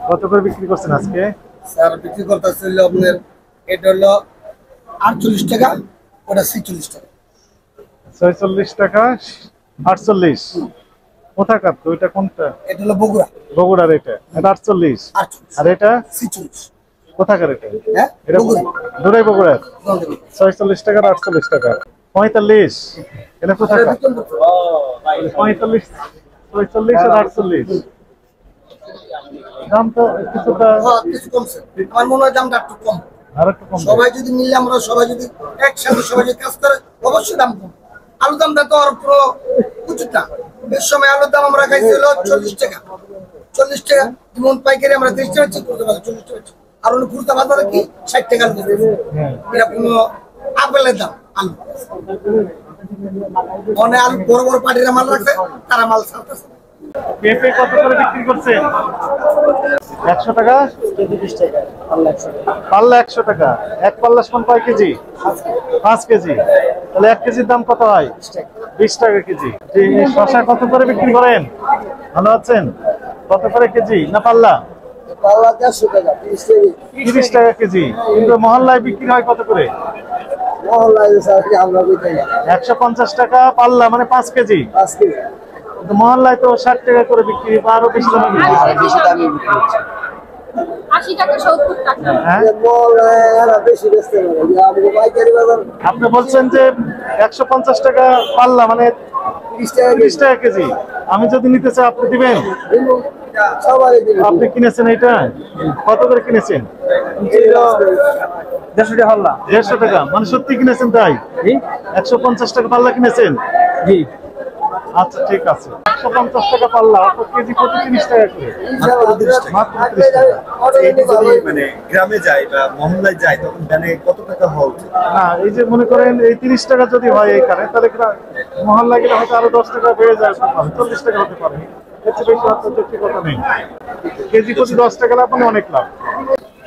কত করে বিক্রি করছেন আজকে? স্যার বিক্রি করতেছে আপনার এটা হলো 48 টাকা, ওটা 46 টাকা। 46 টাকা 48। কোথাকার তো এটা কোনটা? এটা হলো বগুড়া। বগুড়ার এটা 48। আর এটা 46। কোথাকার এটা? হ্যাঁ এটা বগুড়া। দুটাই বগুড়ার। 46 টাকা আর 48 টাকা। 45 এটা কোথাকার? 45 46 আর 48 দাম তো কিছুটা কিছু কমছে। আমার মনে হয় দামটা একটু কম। আর একটু কম। সবাই যদি মিলে আমরা সবাই যদি একসাথে সবাই যদি কাজ করে অবশ্যই দাম কম। আলুর দামটা তো আর পুরো উচিত না। এর সময় আলুর দাম আমরা খাইছি হলো 40 টাকা। 40 টাকা যেমন পাইকারি আমরা 30 টাকা ঠিক করতে পারি, 40 টাকা। আর অন্য খুচরা বাজারে কি 60 টাকা আলু দিতেছে। এটা কোনো আপেলের দাম আলু। অনেক আলু বড় বড় পাটিরা মাল রাখছে, তারা মাল ছাড়তেছে। পেঁপে কত করে বিক্রি করছেন? 100 টাকা 30 টাকা পাল্লা 100 টাকা। পাল্লা 100 টাকা। এক পাল্লা সমান কয় কেজি? 5 কেজি। তাহলে 1 কেজির দাম কত হয়? 20 টাকা কেজি। শসা কত করে বিক্রি করেন? ভালো আছেন? কত করে কেজি না পাল্লা? পাল্লা 150 টাকা, 30 টাকা কেজি। কিন্তু মহল্লায় বিক্রি হয় কত করে? মহল্লায় স্যার কি আমরা কইতাই না। 150 টাকা পাল্লা মানে 5 কেজি। 5 কেজি। কিন্তু মহল্লায় তো 60 টাকা করে বিক্রি, বা আরো বেশি দামে বিক্রি হয়। বেশি দামে বিক্রি হচ্ছে। 80 টাকা 70 টাকা। হ্যাঁ? বেশি বেচতে পারে আমাদের পাইকারি বাজার। আপনি বলছেন যে 150 টাকা পাল্লা মানে 30 টাকা কেজি। আমি যদি নিতে চাই আপনি দিবেন? সবাই দিবে। আপনি কিনেছেন এটা কত করে কিনেছেন? 150 টাকা পাল্লা। 150 টাকা মানে সত্যি কিনেছেন তাই? 150 টাকা পাল্লা কিনেছেন? জি। আচ্ছা ঠিক আছে। 150 টাকা পাল্লা অর্থাৎ কেজি প্রতি 30 টাকা করে। মাত্র 30 টাকা। মানে গ্রামে যায় বা মহল্লায় যায় তখন জানে কত টাকা হওয়া উচিত? না এই যে মনে করেন এই 30 টাকা যদি হয় এইখানে তাহলে মহল্লা গেলে হয়তো আরো 10 টাকা বেড়ে যায়, 40 টাকা হতে পারে। এর চেয়ে বেশি আপনার যুক্তি কথা নেই। কেজি প্রতি 10 টাকা লাভ মানে অনেক লাভ।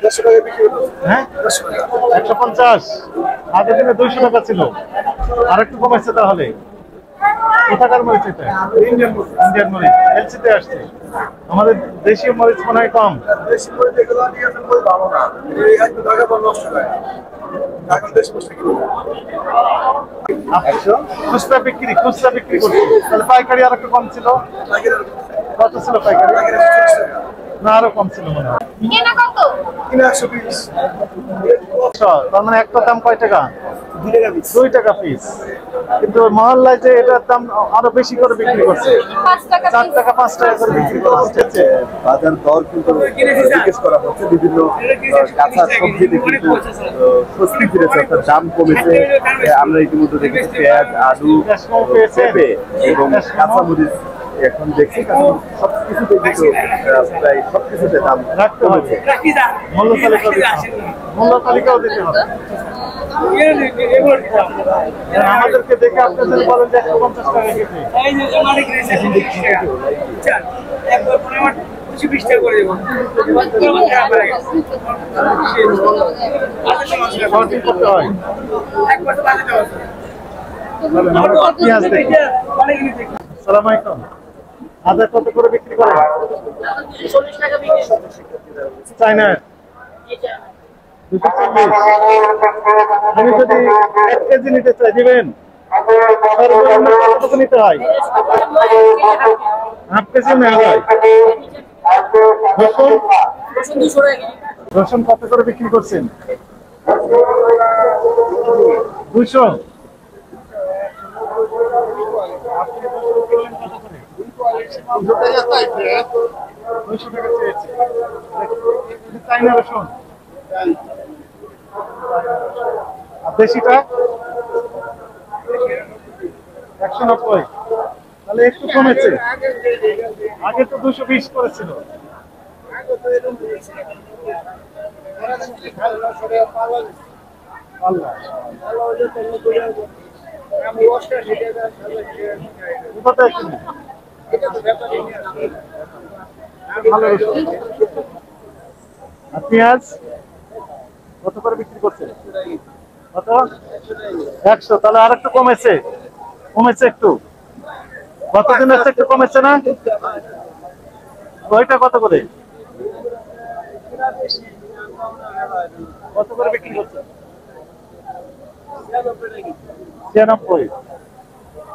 150 টাকা বিক্রি করতেছে। হ্যাঁ 150 টাকা। 150। আগের দিনে 200 টাকা ছিল, আর একটু কমেছে তাহলে। কোথাকার মরিচ এটা? ইন্ডিয়ান মরিচ। এলসিতে আসছে। আমাদের দেশীয় মরিচ মনে হয় কম। দেশি মরিচ এগুলো নিয়ে আসলে খুব ভালো না। এই একটু টাকা পর নষ্ট হয়। এখন দেশি মরিচ কিলো। খুচরা বিক্রি করছি। তাহলে পাইকারি আর একটু কম ছিল। কত ছিল পাইকারি? না আরো কম ছিল মনে হয়। কেনা কত? 120। তার মানে একটা দাম কয় টাকা? 2 টাকা পিস। 2 টাকা পিস। কিন্তু মহল্লায় যে এটার দাম আরো বেশি করে বিক্রি করছে, 5 টাকা 4 টাকা 5 টাকা করে বিক্রি করছে। বাজার দর কিন্তু জিজ্ঞেস করা হচ্ছে বিভিন্ন কাঁচা সবজিতে কিন্তু স্বস্তি ফিরেছে, অর্থাৎ দাম কমেছে। আমরা ইতিমধ্যে দেখেছি পেঁয়াজ, আলু, পেঁপে এবং কাঁচামরিচ এখন দেখছি সবকিছুতে কিন্তু প্রায় সবকিছুতে দাম রাখতে হবে। মূল্য তালিকাও দিতে হবে। আমাদেরকে দেখে আপনি যদি বলেন যে 150 টাকা কেজি, শর্টিং করতে হয়। পেঁয়াজ দেখি। সালাম আলাইকুম। আদা কত করে বিক্রি করেন? 40 টাকা বিক্রি করতেছে। চায়না 240। আমি যদি 1 কেজি নিতে চাই দিবেন? সর্বনিম্ন কতটুকু নিতে হয়? হাফ কেজি নেওয়া হয়। রসুন কত করে বিক্রি করছেন? 200। চাইনা রসুন দেশিটা 190। তাহলে একটু কমেছে। আগে তো 220 করেছিল। পেঁয়াজ কত করে বিক্রি করছে? কত? 100। তাহলে আর একটু কমেছে একটু। কতদিন হচ্ছে একটু কমেছে না? ওইটা কত করে? কত করে বিক্রি করছেন? 96।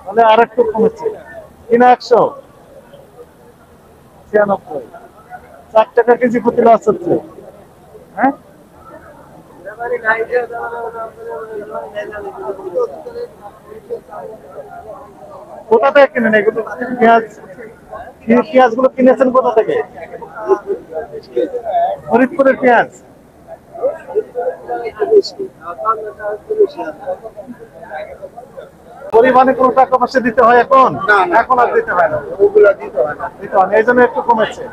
তাহলে আর একটু কমেছে, কিনা 100, 96। 4 টাকা কেজি প্রতি লস হচ্ছে। হ্যাঁ, কোথা থেকে কিনেন এগুলো? পেঁয়াজ, পেঁয়াজ গুলো কিনেছেন কোথা থেকে? ফরিদপুরের পেঁয়াজ। পরিমাণে কোনো টাকা পয়সা দিতে হয় এখন? এখন আর দিতে হয় না, ওগুলা দিতে হয় না। দিতে হয় না, এই জন্য একটু কমেছে।